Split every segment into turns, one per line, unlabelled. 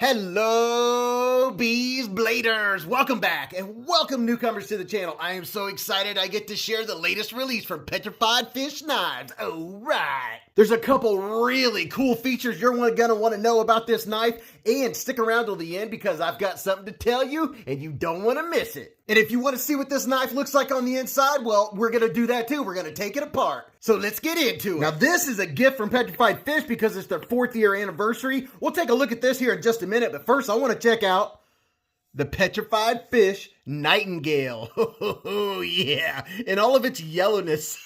Hello, Beez Bladers! Welcome back, and welcome newcomers to the channel. I am so excited I get to share the latest release from Petrified Fish Knives. Alright! There's a couple really cool features you're gonna want to know about this knife, and stick around till the end because I've got something to tell you, and you don't want to miss it. And if you want to see what this knife looks like on the inside, well, we're gonna do that too. We're gonna take it apart. So let's get into it. Now this is a gift from Petrified Fish because it's their 4th year anniversary. We'll take a look at this here in just a minute, but first I want to check out the Petrified Fish Nightingale. Oh yeah, in all of its yellowness.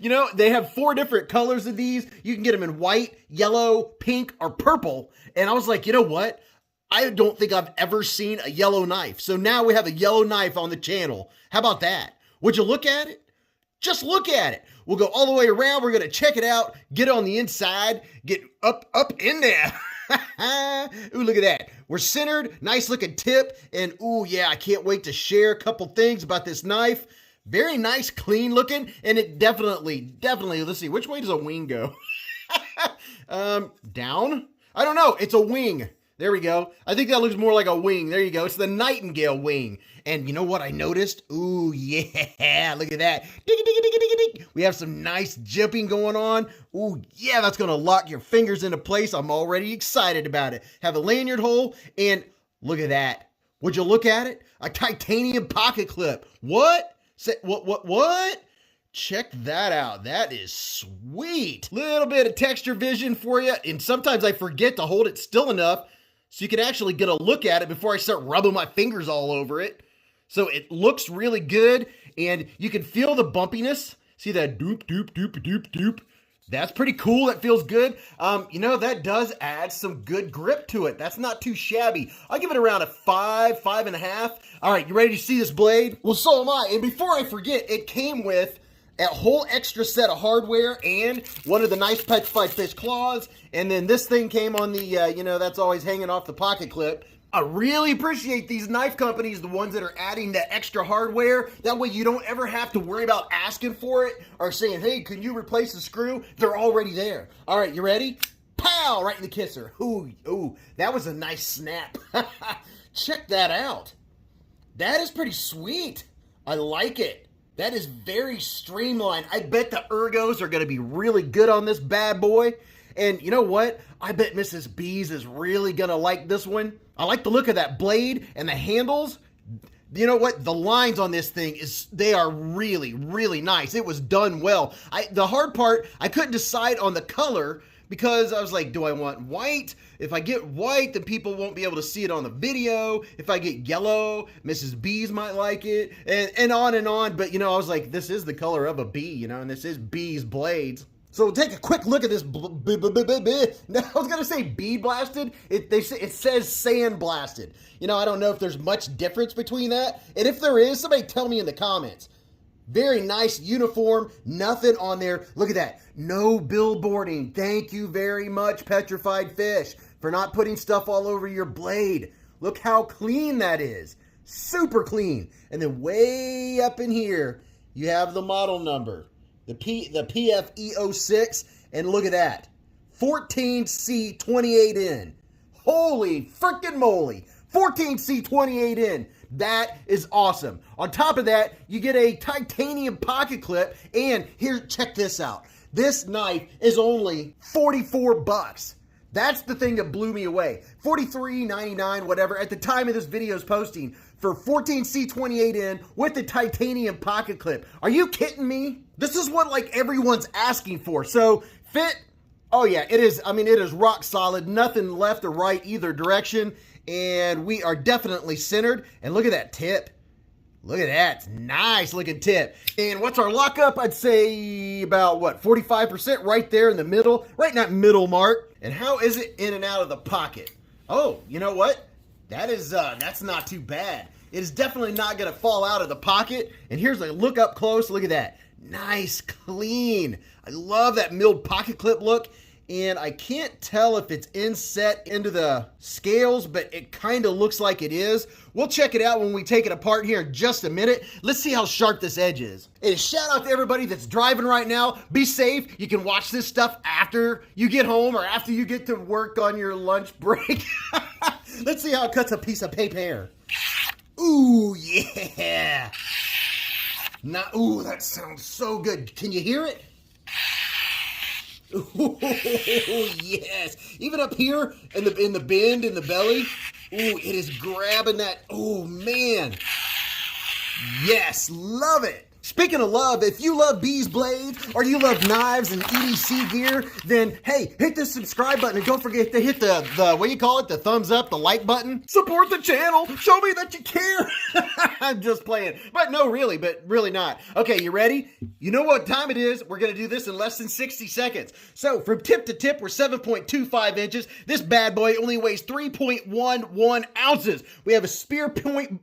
You know, they have 4 different colors of these. You can get them in white, yellow, pink, or purple. And I was like, you know what? I don't think I've ever seen a yellow knife. So now we have a yellow knife on the channel. How about that? Would you look at it? Just look at it. We'll go all the way around. We're going to check it out, get on the inside, get up in there. Ooh, look at that. We're centered, nice looking tip. And ooh, yeah, I can't wait to share a couple things about this knife. Very nice, clean looking. And it definitely, let's see, which way does a wing go? Down? I don't know. It's a wing. There we go. I think that looks more like a wing. There you go. It's the Nightingale wing. And you know what I noticed? Ooh, yeah. Look at that. We have some nice jipping going on. Ooh, yeah, that's going to lock your fingers into place. I'm already excited about it. Have a lanyard hole. And look at that. Would you look at it? A titanium pocket clip. What? What? Check that out. That is sweet. Little bit of texture vision for you. And sometimes I forget to hold it still enough so you can actually get a look at it before I start rubbing my fingers all over it. So it looks really good, and you can feel the bumpiness. See that doop, doop, doop, doop, doop. That's pretty cool. That feels good. You know, that does add some good grip to it. That's not too shabby. I'll give it around a 5, 5.5. All right, you ready to see this blade? Well, so am I. And before I forget, it came with a whole extra set of hardware and one of the nice Petrified Fish claws. And then this thing came on the, you know, that's always hanging off the pocket clip. I really appreciate these knife companies, the ones that are adding that extra hardware. That way you don't ever have to worry about asking for it or saying, hey, can you replace the screw? They're already there. All right, you ready? Pow! Right in the kisser. Ooh, that was a nice snap. Check that out. That is pretty sweet. I like it. That is very streamlined. I bet the ergos are going to be really good on this bad boy. And you know what? I bet Mrs. Beez is really going to like this one. I like the look of that blade and the handles. You know what? The lines on this thing, they are really, really nice. It was done well. The hard part, I couldn't decide on the color because I was like, do I want white? If I get white, then people won't be able to see it on the video. If I get yellow, Mrs. Beez might like it, and on and on. But, you know, I was like, this is the color of a bee, you know, and this is Beez Blades. So we'll take a quick look at this. I was going to say bee blasted. It says sand blasted. You know, I don't know if there's much difference between that. And if there is, somebody tell me in the comments. Very nice uniform, nothing on there. Look at that. No billboarding. Thank you very much, Petrified Fish, for not putting stuff all over your blade. Look how clean that is. Super clean. And then way up in here, you have the model number, the PFE06, and look at that. 14C28N. Holy freaking moly. 14C28N. That is awesome. On top of that, you get a titanium pocket clip, and here, check this out. This knife is only 44 bucks. That's the thing that blew me away. $43.99, whatever, at the time of this video's posting for 14C28N with the titanium pocket clip. Are you kidding me? This is what like everyone's asking for. So fit, oh yeah, it is. I mean, it is rock solid. Nothing left or right either direction. And we are definitely centered. And look at that tip. Look at that. It's nice looking tip. And what's our lockup? I'd say about, what, 45% right there in the middle. Right in that middle mark. And how is it in and out of the pocket? Oh, you know what? That's not too bad. It is definitely not going to fall out of the pocket. And here's a look up close. Look at that. Nice, clean. I love that milled pocket clip look. and I can't tell if it's inset into the scales, but it kind of looks like it is. We'll check it out when we take it apart here in just a minute. Let's see how sharp this edge is. And a shout out to everybody that's driving right now. Be safe. You can watch this stuff after you get home or after you get to work on your lunch break. Let's see how it cuts a piece of paper. Ooh, yeah. Ooh, that sounds so good. Can you hear it? Ooh, yes. Even up here in the bend in the belly. Ooh, it is grabbing that. Oh, man. Yes, love it. Speaking of love, if you love Beez Blades or you love knives and EDC gear, then hey, hit the subscribe button and don't forget to hit the what do you call it? The thumbs up, the like button. Support the channel. Show me that you care. I'm just playing. But no, really, but really not. Okay, you ready? You know what time it is. We're going to do this in less than 60 seconds. So from tip to tip, we're 7.25 inches. This bad boy only weighs 3.11 ounces. We have a spear point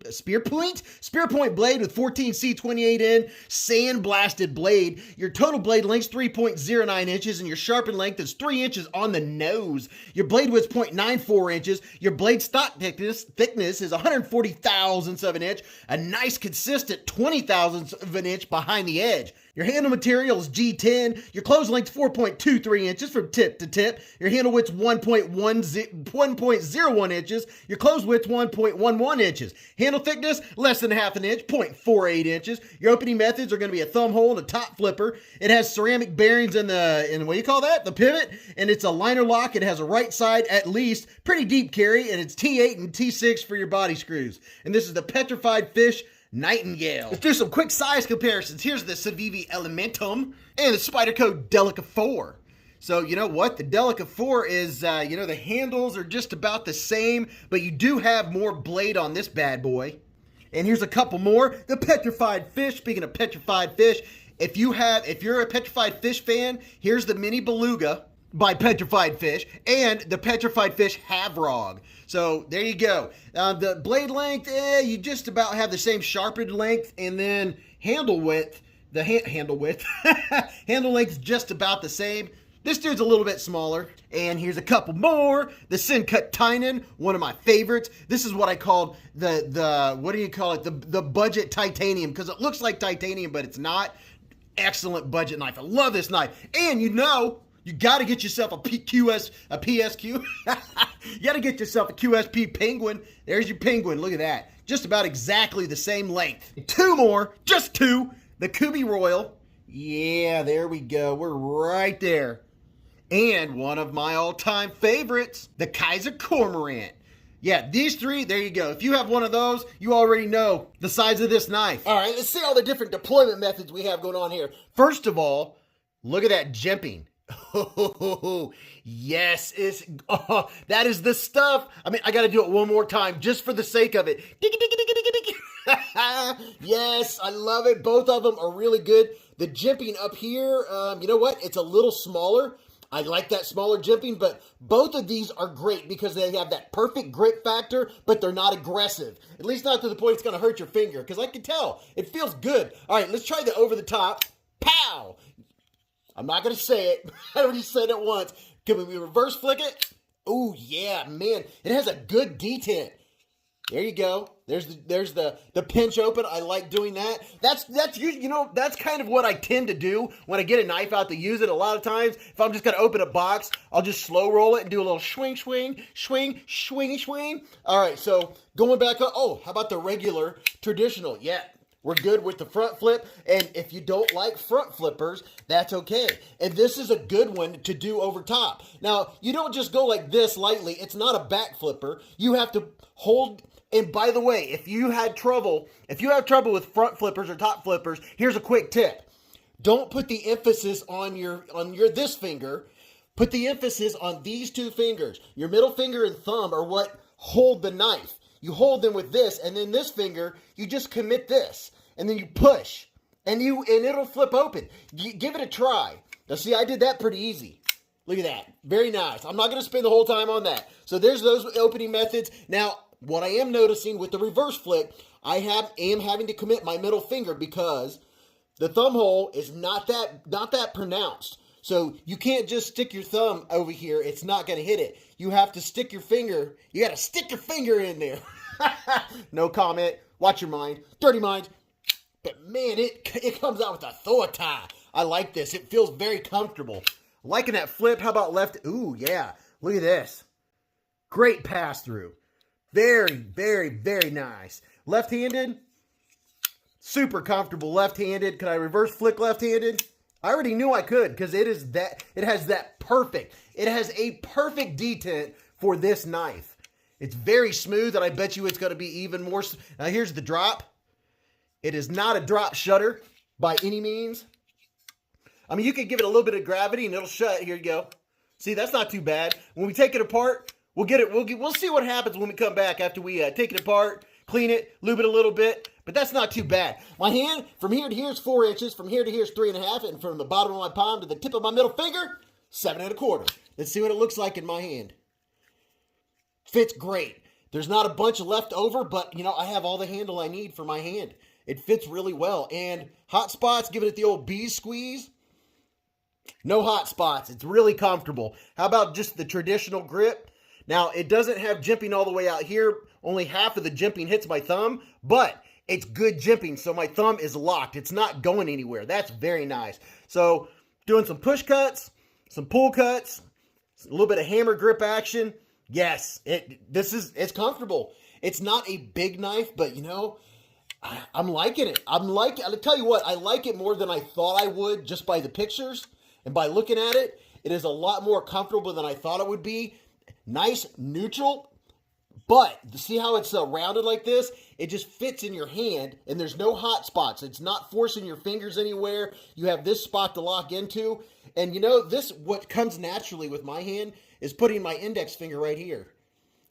blade with 14C28N sandblasted blade. Your total blade length is 3.09 inches and your sharpen length is 3 inches on the nose. Your blade width is 0.94 inches. Your blade stock thickness is 140 thousandths of an inch. A nice consistent 20 thousandths of an inch behind the edge. Your handle material is G10. Your close length is 4.23 inches from tip to tip. Your handle width is 1.01 inches. Your close width is 1.11 inches. Handle thickness, less than half an inch, 0.48 inches. Your opening methods are going to be a thumb hole and a top flipper. It has ceramic bearings in what do you call that? The pivot. And it's a liner lock. It has a right side at least, pretty deep carry, and it's T8 and T6 for your body screws. And this is the Petrified Fish Nightingale. Let's do some quick size comparisons. Here's the Civivi Elementum and the Spyderco Delica 4. So you know what? The Delica 4 is, the handles are just about the same, but you do have more blade on this bad boy. And here's a couple more. The Petrified Fish. Speaking of Petrified Fish, if you're a Petrified Fish fan, here's the Mini Beluga by Petrified Fish and the Petrified Fish Havrog. So there you go. The blade length, you just about have the same sharpened length, and then handle width, handle length is just about the same. This dude's a little bit smaller. And here's a couple more. The Sincut Tynan, one of my favorites. This is what I called the what do you call it? The budget titanium, because it looks like titanium, but it's not. Excellent budget knife. I love this knife. And you got to get yourself a PSQ. You got to get yourself a QSP Penguin. There's your Penguin. Look at that. Just about exactly the same length. Two more. Just two. The Kubi Royal. Yeah, there we go. We're right there. And one of my all-time favorites, the KIZER Cormorant. Yeah, these three, there you go. If you have one of those, you already know the size of this knife. All right, let's see all the different deployment methods we have going on here. First of all, look at that jimping. Oh, yes, that is the stuff. I mean, I got to do it one more time just for the sake of it. Yes, I love it. Both of them are really good. The jimping up here, you know what? It's a little smaller. I like that smaller jimping, but both of these are great because they have that perfect grip factor, but they're not aggressive. At least not to the point it's going to hurt your finger, because I can tell. It feels good. All right, let's try the over the top. Pow! I'm not going to say it. I already said it once. Can we reverse flick it? Oh, yeah, man. It has a good detent. There you go. There's the pinch open. I like doing that. That's that's kind of what I tend to do when I get a knife out to use it. A lot of times, if I'm just going to open a box, I'll just slow roll it and do a little swing, swing, swing, swingy, swing. All right, so going back up. Oh, how about the regular traditional? Yeah. We're good with the front flip, and if you don't like front flippers, that's okay. And this is a good one to do over top. Now, you don't just go like this lightly. It's not a back flipper. You have to hold, and by the way, if you have trouble with front flippers or top flippers, here's a quick tip. Don't put the emphasis on this finger. Put the emphasis on these two fingers. Your middle finger and thumb are what hold the knife. You hold them with this, and then this finger, you just commit this. And then you push, and it'll flip open. Give it a try. Now, see, I did that pretty easy. Look at that. Very nice. I'm not going to spend the whole time on that. So there's those opening methods. Now, what I am noticing with the reverse flick, I am having to commit my middle finger because the thumb hole is not that pronounced. So you can't just stick your thumb over here. It's not going to hit it. You have to stick your finger. You got to stick your finger in there. No comment. Watch your mind. Dirty mind. But man, it comes out with authority. I like this. It feels very comfortable. Liking that flip. How about left? Ooh, yeah. Look at this. Great pass through. Very, very, very nice. Left-handed. Super comfortable left-handed. Can I reverse flick left-handed? I already knew I could because it has that perfect. It has a perfect detent for this knife. It's very smooth, and I bet you it's going to be even more. Now here's the drop. It is not a drop shutter by any means. I mean, you could give it a little bit of gravity and it'll shut. Here you go. See, that's not too bad. When we take it apart, we'll get it. We'll see what happens when we come back after we take it apart, clean it, lube it a little bit. But that's not too bad. My hand, from here to here is 4 inches. From here to here is 3.5. And from the bottom of my palm to the tip of my middle finger, 7.25. Let's see what it looks like in my hand. Fits great. There's not a bunch left over, but, you know, I have all the handle I need for my hand. It fits really well. And hot spots, giving it the old bees squeeze. No hot spots. It's really comfortable. How about just the traditional grip? Now, it doesn't have jimping all the way out here. Only half of the jimping hits my thumb, but it's good jimping, so my thumb is locked. It's not going anywhere. That's very nice. So, doing some push cuts, some pull cuts, a little bit of hammer grip action. Yes, it's comfortable. It's not a big knife, but, you know, I'm liking it. I'll tell you what, I like it more than I thought I would just by the pictures and by looking at it. It is a lot more comfortable than I thought it would be. Nice, neutral. But see how it's rounded like this? It just fits in your hand, and there's no hot spots. It's not forcing your fingers anywhere. You have this spot to lock into. And you know, what comes naturally with my hand is putting my index finger right here.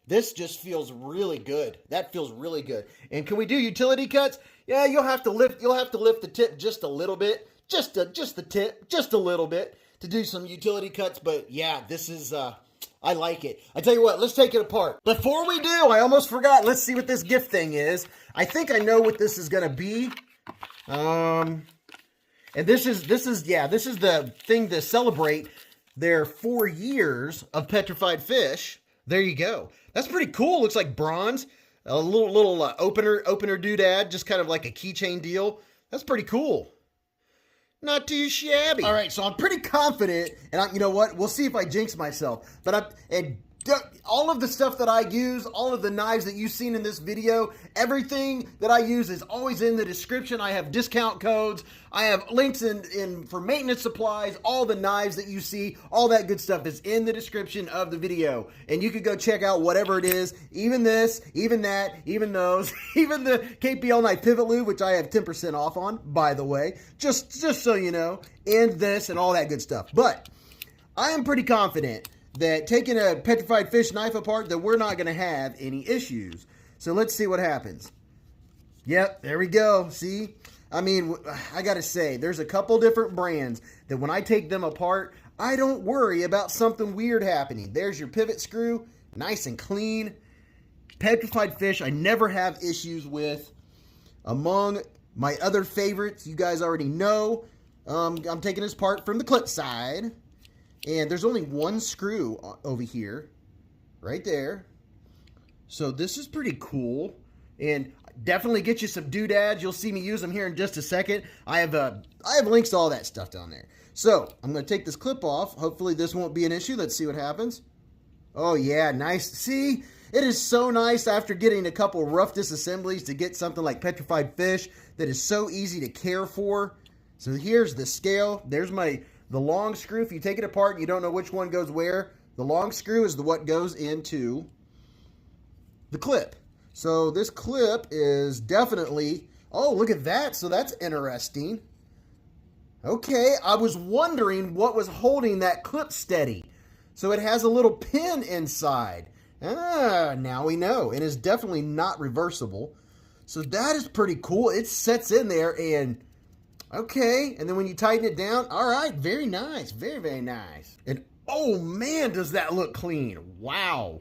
This just feels really good. That feels really good. And can we do utility cuts? Yeah, you'll have to lift the tip just a little bit. Just the tip, just a little bit to do some utility cuts. But yeah, this is I like it. I tell you what, let's take it apart. Before we do, I almost forgot. Let's see what this gift thing is. I think I know what this is going to be. And this is the thing to celebrate their 4 years of Petrified fish. There you go. That's pretty cool. Looks like bronze. A little opener doodad, just kind of like a keychain deal. That's pretty cool. Not too shabby. All right, so I'm pretty confident, and you know what? We'll see if I jinx myself. But all of the stuff that I use, all of the knives that you've seen in this video, everything that I use is always in the description. I have discount codes. I have links in for maintenance supplies. All the knives that you see, all that good stuff is in the description of the video. And you could go check out whatever it is, even this, even that, even those, even the KP All Night Pivot Lube, which I have 10% off on, by the way, just so you know, and this and all that good stuff. But I am pretty confident that taking a petrified fish knife apart, that we're not going to have any issues. So let's see what happens. Yep, there we go. See? I mean, I got to say, there's a couple different brands that when I take them apart, I don't worry about something weird happening. There's your pivot screw, nice and clean. Petrified fish, I never have issues with. Among my other favorites, you guys already know, I'm taking this part from the clip side. And there's only one screw over here, right there. So this is pretty cool. And definitely get you some doodads. You'll see me use them here in just a second. I have links to all that stuff down there. So I'm going to take this clip off. Hopefully this won't be an issue. Let's see what happens. Oh yeah, nice. See, it is so nice after getting a couple rough disassemblies to get something like petrified fish that is so easy to care for. So here's the scale. There's the long screw. If you take it apart and you don't know which one goes where, the long screw is what goes into the clip. So this clip is definitely, oh, look at that. So that's interesting. Okay, I was wondering what was holding that clip steady. So it has a little pin inside. Ah, now we know. It is definitely not reversible. So that is pretty cool. It sets in there and okay, and then when you tighten it down, all right, very nice, very, very nice. And oh man, does that look clean. Wow.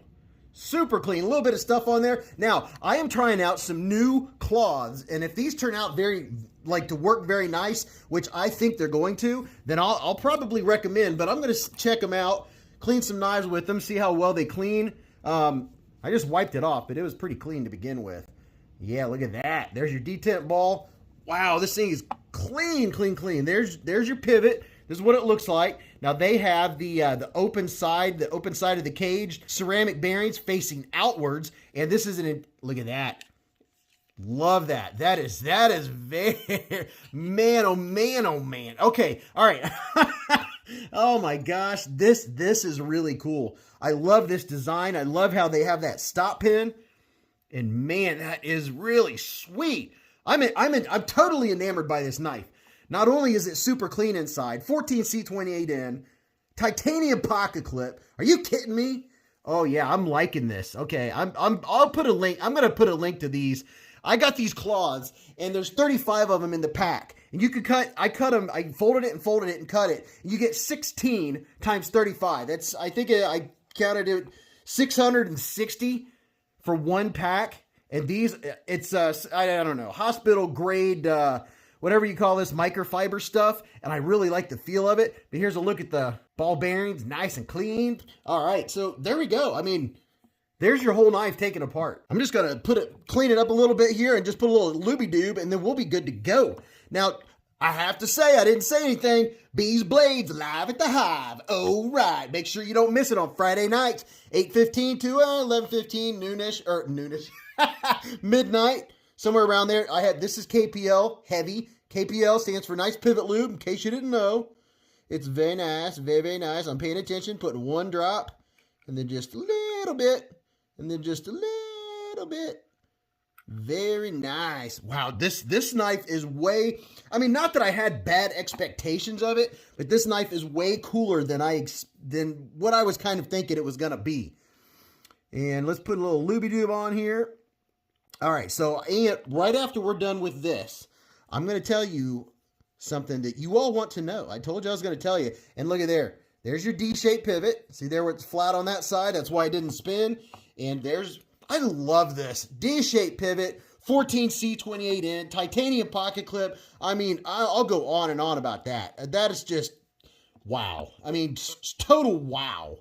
Super clean. A little bit of stuff on there. Now, I am trying out some new cloths, and if these turn out to work very nice, which I think they're going to, then I'll probably recommend, but I'm going to check them out, clean some knives with them, see how well they clean. I just wiped it off, but it was pretty clean to begin with. Yeah, look at that. There's your detent ball. Wow, this thing is clean, clean, clean. There's your pivot. This is what it looks like. Now they have the open side of the cage, ceramic bearings facing outwards, and this is look at that. Love that. That is very, man, oh man, oh man. Okay, all right. Oh my gosh, this is really cool. I love this design. I love how they have that stop pin, and man, that is really sweet. I'm totally enamored by this knife. Not only is it super clean inside, 14C28 in, titanium pocket clip. Are you kidding me? Oh yeah, I'm liking this. Okay, I'll put a link. I'm gonna put a link to these. I got these claws, and there's 35 of them in the pack. And you could I cut them, I folded it and cut it. And you get 16 times 35. That's, I think I counted it 660 for one pack. And these, it's, I don't know, hospital grade, whatever you call this, microfiber stuff. And I really like the feel of it. But here's a look at the ball bearings, nice and clean. All right, so there we go. I mean, there's your whole knife taken apart. I'm just gonna clean it up a little bit here and just put a little Lube-dube, and then we'll be good to go. Now, I have to say, I didn't say anything. Beez Blades live at the Hive. Oh, right. Make sure you don't miss it on Friday nights, 8:15 to 11:15, noonish, midnight, somewhere around there. This is KPL, heavy. KPL stands for Nice Pivot Lube, in case you didn't know. It's very nice, very, very nice. I'm paying attention, putting one drop, and then just a little bit. And then just a little bit. Very nice. Wow, this knife is way, I mean, not that I had bad expectations of it, but this knife is way cooler than what I was kind of thinking it was going to be. And let's put a little Lube-dube on here. All right, so right after we're done with this, I'm going to tell you something that you all want to know. I told you I was going to tell you. And look at there. There's your D-shaped pivot. See there where it's flat on that side? That's why it didn't spin. And I love this. D-shaped pivot, 14C28 in, titanium pocket clip. I mean, I'll go on and on about that. That is just wow. I mean, total wow.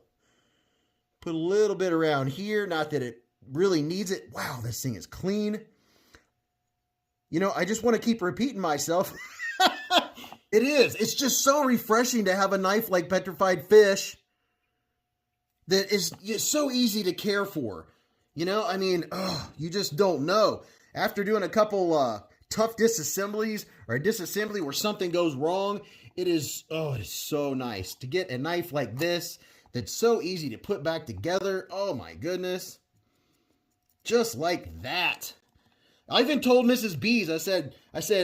Put a little bit around here. Not that it really needs it. Wow, this thing is clean. You know, I just want to keep repeating myself. It is. It's just so refreshing to have a knife like Petrified Fish that is so easy to care for. You know, I mean, you just don't know. After doing a couple tough disassemblies or a disassembly where something goes wrong, it's so nice to get a knife like this that's so easy to put back together. Oh my goodness. Just like that. I even told Mrs. Beez, I said,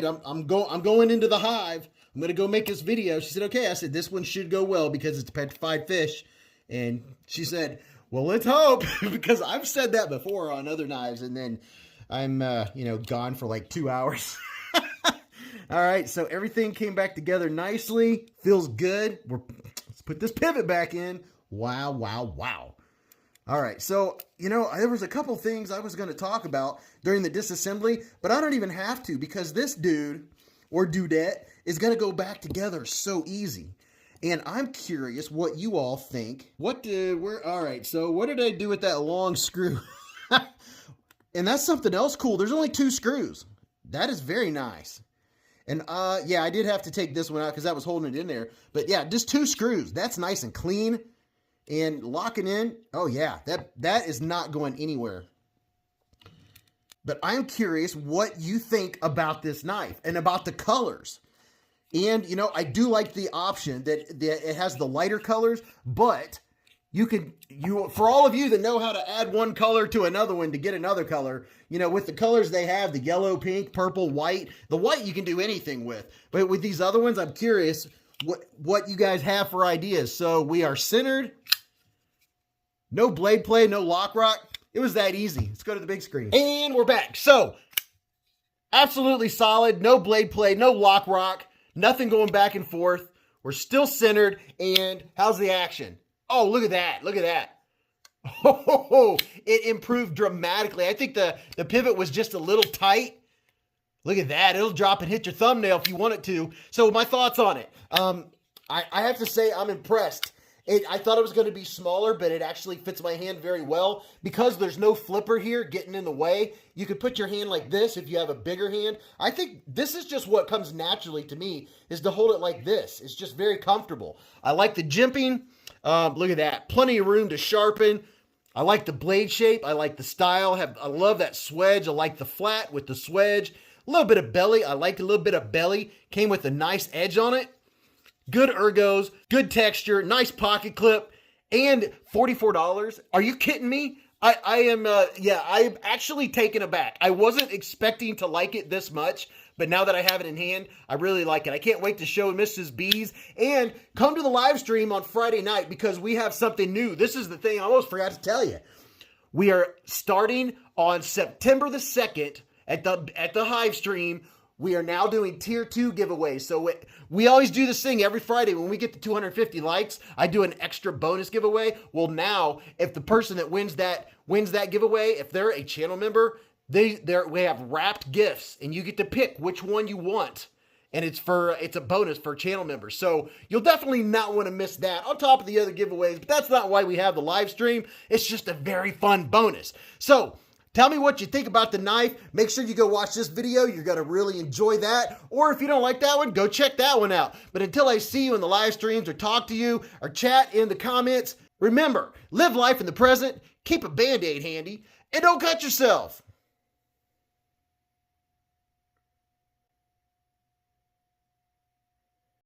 I'm going into the Hive. I'm going to go make this video. She said, okay. I said, this one should go well because it's a Petrified Fish. And she said, well, let's hope, because I've said that before on other knives, and then I'm, gone for like 2 hours. All right, so everything came back together nicely. Feels good. Let's put this pivot back in. Wow, wow, wow. All right, so, there was a couple things I was going to talk about during the disassembly, but I don't even have to, because this dude or dudette is going to go back together so easy. And I'm curious what you all think. All right, so what did I do with that long screw? And that's something else cool. There's only 2 screws. That is very nice. And yeah, I did have to take this one out because I was holding it in there. But yeah, just 2 screws. That's nice and clean. And locking in, oh yeah, that is not going anywhere. But I'm curious what you think about this knife and about the colors. And, I do like the option that it has the lighter colors, but for all of you that know how to add one color to another one to get another color, with the colors they have, the yellow, pink, purple, white, the white you can do anything with. But with these other ones, I'm curious what you guys have for ideas. So we are centered. No blade play, no lock rock. It was that easy. Let's go to the big screen. And we're back. So, absolutely solid. No blade play, no lock rock. Nothing going back and forth. We're still centered. And how's the action? Oh, look at that. Look at that. Oh, it improved dramatically. I think the pivot was just a little tight. Look at that. It'll drop and hit your thumbnail if you want it to. So my thoughts on it. I have to say I'm impressed. I thought it was going to be smaller, but it actually fits my hand very well. Because there's no flipper here getting in the way, you could put your hand like this if you have a bigger hand. I think this is just what comes naturally to me, is to hold it like this. It's just very comfortable. I like the jimping. Look at that. Plenty of room to sharpen. I like the blade shape. I like the style. I love that swedge. I like the flat with the swedge. A little bit of belly. I like a little bit of belly. Came with a nice edge on it. Good ergos, good texture, nice pocket clip, and $44. Are you kidding me? I'm actually taken aback. I wasn't expecting to like it this much, but now that I have it in hand, I really like it. I can't wait to show Mrs. Beez, and come to the live stream on Friday night because we have something new. This is the thing I almost forgot to tell you. We are starting on September the 2nd at the Hive stream. We are now doing tier 2 giveaways. So we always do this thing every Friday. When we get to 250 likes, I do an extra bonus giveaway. Well, now, if the person that wins that giveaway, if they're a channel member, we have wrapped gifts, and you get to pick which one you want. And it's a bonus for channel members. So you'll definitely not want to miss that on top of the other giveaways. But that's not why we have the live stream. It's just a very fun bonus. So tell me what you think about the knife. Make sure you go watch this video. You're going to really enjoy that. Or if you don't like that one, go check that one out. But until I see you in the live streams or talk to you or chat in the comments, remember, live life in the present, keep a Band-Aid handy, and don't cut yourself.